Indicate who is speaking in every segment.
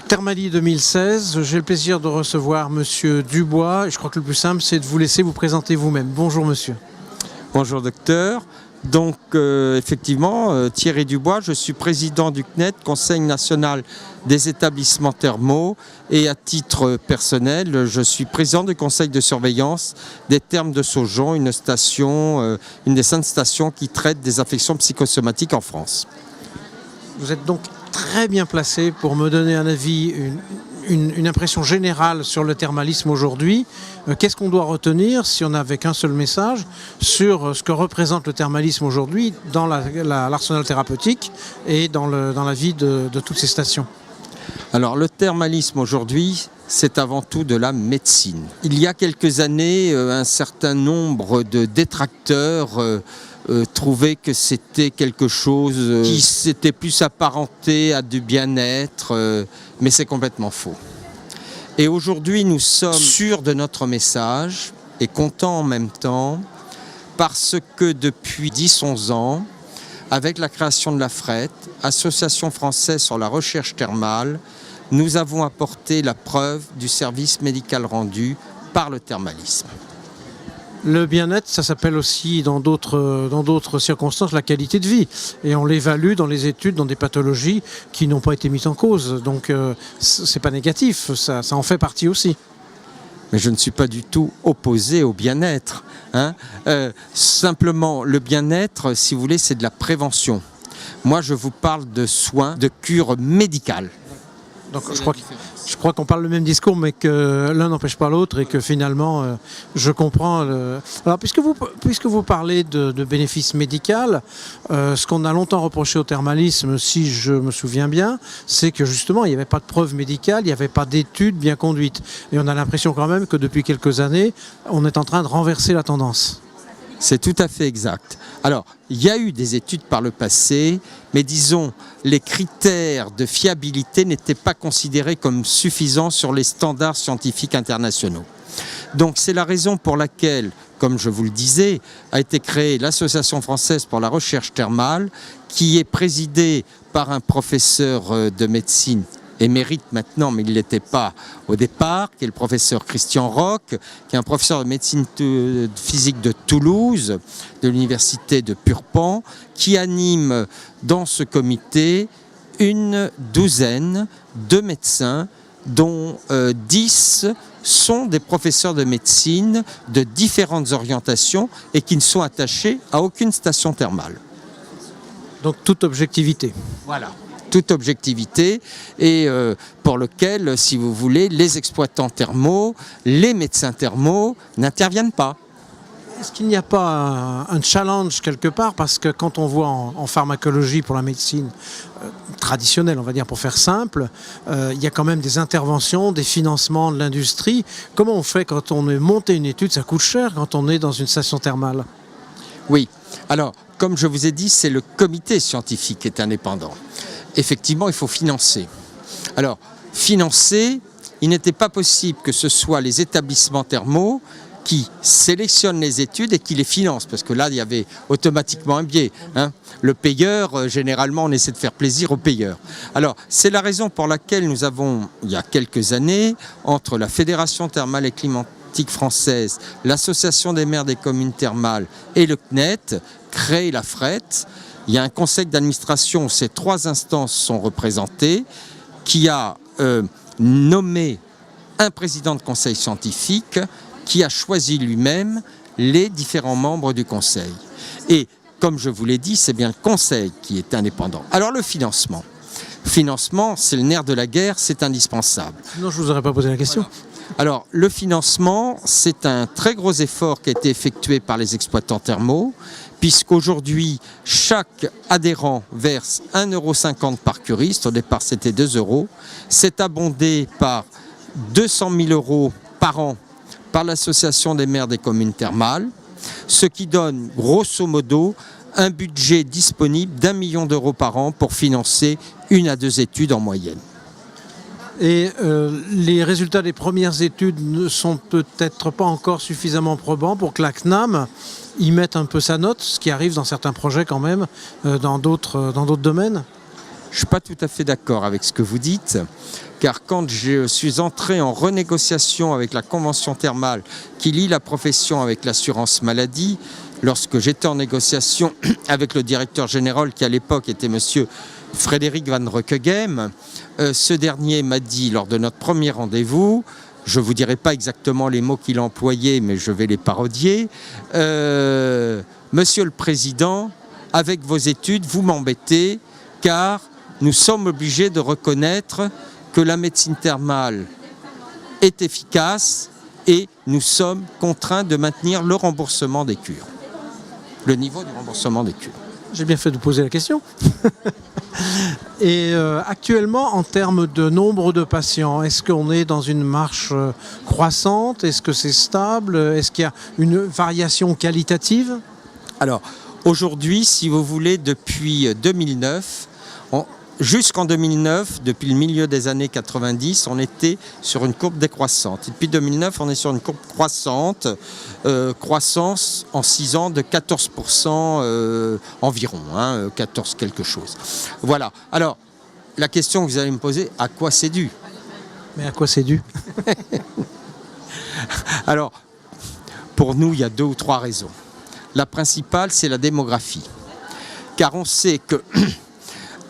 Speaker 1: Thermalie 2016, j'ai le plaisir de recevoir Monsieur Dubois. Je crois que le plus simple, c'est de vous laisser vous présenter vous-même. Bonjour monsieur.
Speaker 2: Bonjour docteur. Donc effectivement, Thierry Dubois, je suis président du CNET, Conseil national des établissements thermaux, et à titre personnel, je suis président du conseil de surveillance des Thermes de Saujon, une des 5 stations qui traitent des affections psychosomatiques en France.
Speaker 1: Vous êtes donc très bien placé pour me donner un avis, une impression générale sur le thermalisme aujourd'hui. Qu'est-ce qu'on doit retenir, si on n'avait qu'un seul message, sur ce que représente le thermalisme aujourd'hui dans l'arsenal thérapeutique et dans la vie de toutes ces stations?
Speaker 2: Alors le thermalisme aujourd'hui, c'est avant tout de la médecine. Il y a quelques années, un certain nombre de détracteurs trouvaient que c'était quelque chose qui s'était plus apparenté à du bien-être, mais c'est complètement faux. Et aujourd'hui, nous sommes sûrs de notre message et contents en même temps parce que depuis 10-11 ans, avec la création de l'AFRET, Association française sur la recherche thermale, nous avons apporté la preuve du service médical rendu par le thermalisme.
Speaker 1: Le bien-être, ça s'appelle aussi dans d'autres circonstances la qualité de vie. Et on l'évalue dans les études, dans des pathologies qui n'ont pas été mises en cause. Donc c'est pas négatif, ça en fait partie aussi.
Speaker 2: Mais je ne suis pas du tout opposé au bien-être. Simplement, le bien-être, si vous voulez, c'est de la prévention. Moi, je vous parle de soins, de cure médicale.
Speaker 1: Donc je crois qu'on parle le même discours, mais que l'un n'empêche pas l'autre et que finalement, je comprends. Alors, puisque vous parlez de bénéfices médicaux, ce qu'on a longtemps reproché au thermalisme, si je me souviens bien, c'est que justement, il n'y avait pas de preuves médicales, il n'y avait pas d'études bien conduites. Et on a l'impression quand même que depuis quelques années, on est en train de renverser la tendance.
Speaker 2: C'est tout à fait exact. Alors, il y a eu des études par le passé, mais disons, les critères de fiabilité n'étaient pas considérés comme suffisants sur les standards scientifiques internationaux. Donc c'est la raison pour laquelle, comme je vous le disais, a été créée l'Association française pour la recherche thermale, qui est présidée par un professeur de médecine émérite maintenant, mais il ne l'était pas au départ, qui est le professeur Christian Roch, qui est un professeur de médecine physique de Toulouse, de l'université de Purpan, qui anime dans ce comité une douzaine de médecins, dont 10 sont des professeurs de médecine de différentes orientations et qui ne sont attachés à aucune station thermale.
Speaker 1: Donc toute objectivité.
Speaker 2: Voilà. Toute objectivité et pour lequel, si vous voulez, les exploitants thermaux, les médecins thermaux n'interviennent pas.
Speaker 1: Est-ce qu'il n'y a pas un challenge quelque part? Parce que quand on voit en pharmacologie pour la médecine traditionnelle, on va dire pour faire simple, il y a quand même des interventions, des financements de l'industrie. Comment on fait quand on est monté une étude? Ça coûte cher quand on est dans une station thermale.
Speaker 2: Oui, alors comme je vous ai dit, c'est le comité scientifique qui est indépendant. Effectivement, il faut financer. Alors, financer, il n'était pas possible que ce soit les établissements thermaux qui sélectionnent les études et qui les financent, parce que là, il y avait automatiquement un biais. Le payeur, généralement, on essaie de faire plaisir au payeur. Alors, c'est la raison pour laquelle nous avons, il y a quelques années, entre la Fédération thermale et climatique française, l'Association des maires des communes thermales et le CNET, créé l'AFRET. Il y a un conseil d'administration où ces 3 instances sont représentées, qui a nommé un président de conseil scientifique qui a choisi lui-même les différents membres du conseil. Et comme je vous l'ai dit, c'est bien le conseil qui est indépendant. Alors le financement. Financement, c'est le nerf de la guerre, c'est indispensable.
Speaker 1: Sinon, je ne vous aurais pas posé la question.
Speaker 2: Voilà. Alors le financement, c'est un très gros effort qui a été effectué par les exploitants thermaux, puisqu'aujourd'hui, chaque adhérent verse 1,50 € par curiste. Au départ, c'était 2 €. C'est abondé par 200 000 € par an par l'Association des maires des communes thermales, ce qui donne, grosso modo, un budget disponible d'1 million d'euros par an pour financer 1 à 2 études en moyenne.
Speaker 1: Et les résultats des premières études ne sont peut-être pas encore suffisamment probants pour que la CNAM y mette un peu sa note, ce qui arrive dans certains projets quand même, dans d'autres domaines.
Speaker 2: je ne suis pas tout à fait d'accord avec ce que vous dites, car quand je suis entré en renégociation avec la convention thermale qui lie la profession avec l'assurance maladie, lorsque j'étais en négociation avec le directeur général qui à l'époque était monsieur Frédéric Van Reckeghem, ce dernier m'a dit lors de notre premier rendez-vous, je ne vous dirai pas exactement les mots qu'il a employés, mais je vais les parodier, Monsieur le Président, avec vos études, vous m'embêtez, car nous sommes obligés de reconnaître que la médecine thermale est efficace et nous sommes contraints de maintenir le remboursement des cures, le niveau du remboursement des cures.
Speaker 1: J'ai bien fait de poser la question. Et actuellement, en termes de nombre de patients, est-ce qu'on est dans une marche croissante? Est-ce que c'est stable? Est-ce qu'il y a une variation qualitative?
Speaker 2: Alors, aujourd'hui, si vous voulez, depuis 2009, jusqu'en 2009, depuis le milieu des années 90, on était sur une courbe décroissante. Et depuis 2009, on est sur une courbe croissante, croissance en 6 ans de 14% environ, 14 quelque chose. Voilà. Alors, la question que vous allez me poser, à quoi c'est dû?
Speaker 1: Mais à quoi c'est dû?
Speaker 2: Alors, pour nous, il y a 2 ou 3 raisons. La principale, c'est la démographie. Car on sait que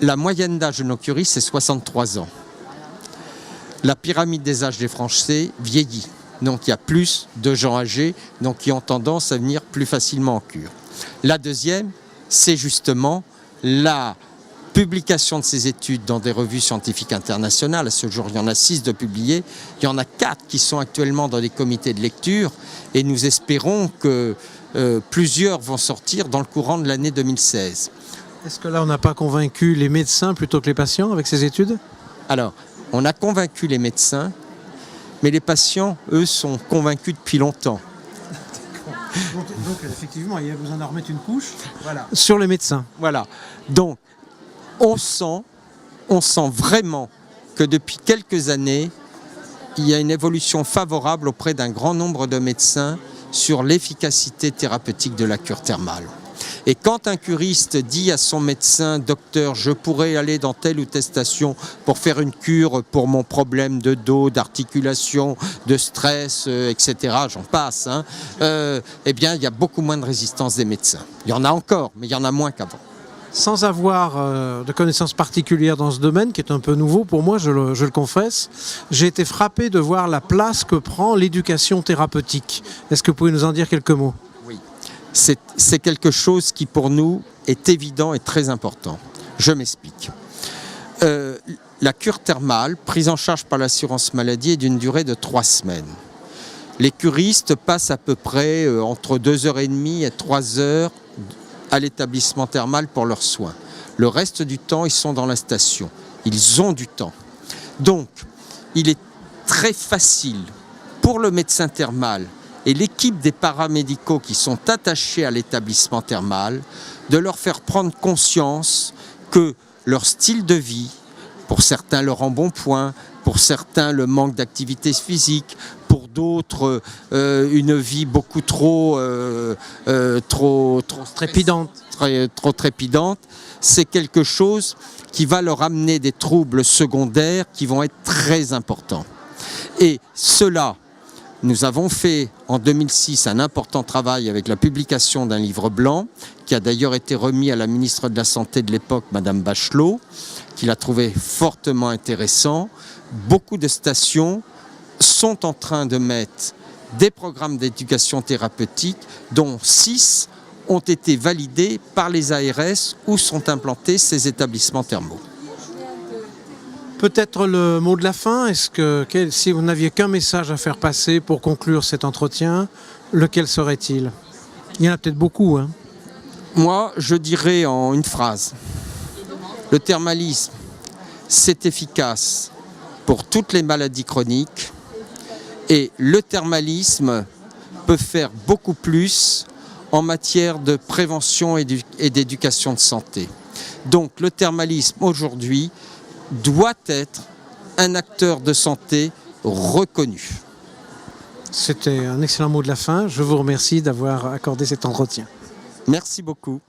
Speaker 2: la moyenne d'âge de nos curistes, c'est 63 ans. La pyramide des âges des Français vieillit. Donc il y a plus de gens âgés donc, qui ont tendance à venir plus facilement en cure. La deuxième, c'est justement la publication de ces études dans des revues scientifiques internationales. À ce jour, il y en a 6 de publiés. Il y en a 4 qui sont actuellement dans des comités de lecture. Et nous espérons que plusieurs vont sortir dans le courant de l'année 2016.
Speaker 1: Est-ce que là, on n'a pas convaincu les médecins plutôt que les patients avec ces études?
Speaker 2: Alors, on a convaincu les médecins, mais les patients, eux, sont convaincus depuis longtemps.
Speaker 1: Donc effectivement, il y a besoin d'en remettre une couche sur les médecins.
Speaker 2: Voilà. Donc, on sent vraiment que depuis quelques années, il y a une évolution favorable auprès d'un grand nombre de médecins sur l'efficacité thérapeutique de la cure thermale. Et quand un curiste dit à son médecin, docteur, je pourrais aller dans telle ou telle station pour faire une cure pour mon problème de dos, d'articulation, de stress, etc., j'en passe, eh bien, il y a beaucoup moins de résistance des médecins. Il y en a encore, mais il y en a moins qu'avant.
Speaker 1: Sans avoir de connaissances particulières dans ce domaine, qui est un peu nouveau pour moi, je le confesse, j'ai été frappé de voir la place que prend l'éducation thérapeutique. Est-ce que vous pouvez nous en dire quelques mots?
Speaker 2: Oui, c'est quelque chose qui pour nous est évident et très important. Je m'explique. La cure thermale, prise en charge par l'assurance maladie, est d'une durée de 3 semaines. Les curistes passent à peu près entre 2h30 et 3h à l'établissement thermal pour leurs soins. Le reste du temps, ils sont dans la station. Ils ont du temps. Donc, il est très facile pour le médecin thermal et l'équipe des paramédicaux qui sont attachés à l'établissement thermal de leur faire prendre conscience que leur style de vie, pour certains le embonpoint, pour certains le manque d'activité physique, pour d'autres une vie beaucoup trop
Speaker 1: trépidante.
Speaker 2: Trop trépidante, c'est quelque chose qui va leur amener des troubles secondaires qui vont être très importants. Et cela, nous avons fait en 2006 un important travail avec la publication d'un livre blanc qui a d'ailleurs été remis à la ministre de la Santé de l'époque, Madame Bachelot, qui l'a trouvé fortement intéressant. Beaucoup de stations sont en train de mettre des programmes d'éducation thérapeutique, dont 6 ont été validés par les ARS où sont implantés ces établissements thermaux.
Speaker 1: Peut-être le mot de la fin, si vous n'aviez qu'un message à faire passer pour conclure cet entretien, lequel serait-il? Il y en a peut-être beaucoup.
Speaker 2: Moi, je dirais en une phrase, le thermalisme, c'est efficace pour toutes les maladies chroniques et le thermalisme peut faire beaucoup plus en matière de prévention et d'éducation de santé. Donc le thermalisme aujourd'hui doit être un acteur de santé reconnu.
Speaker 1: C'était un excellent mot de la fin. Je vous remercie d'avoir accordé cet entretien.
Speaker 2: Merci beaucoup.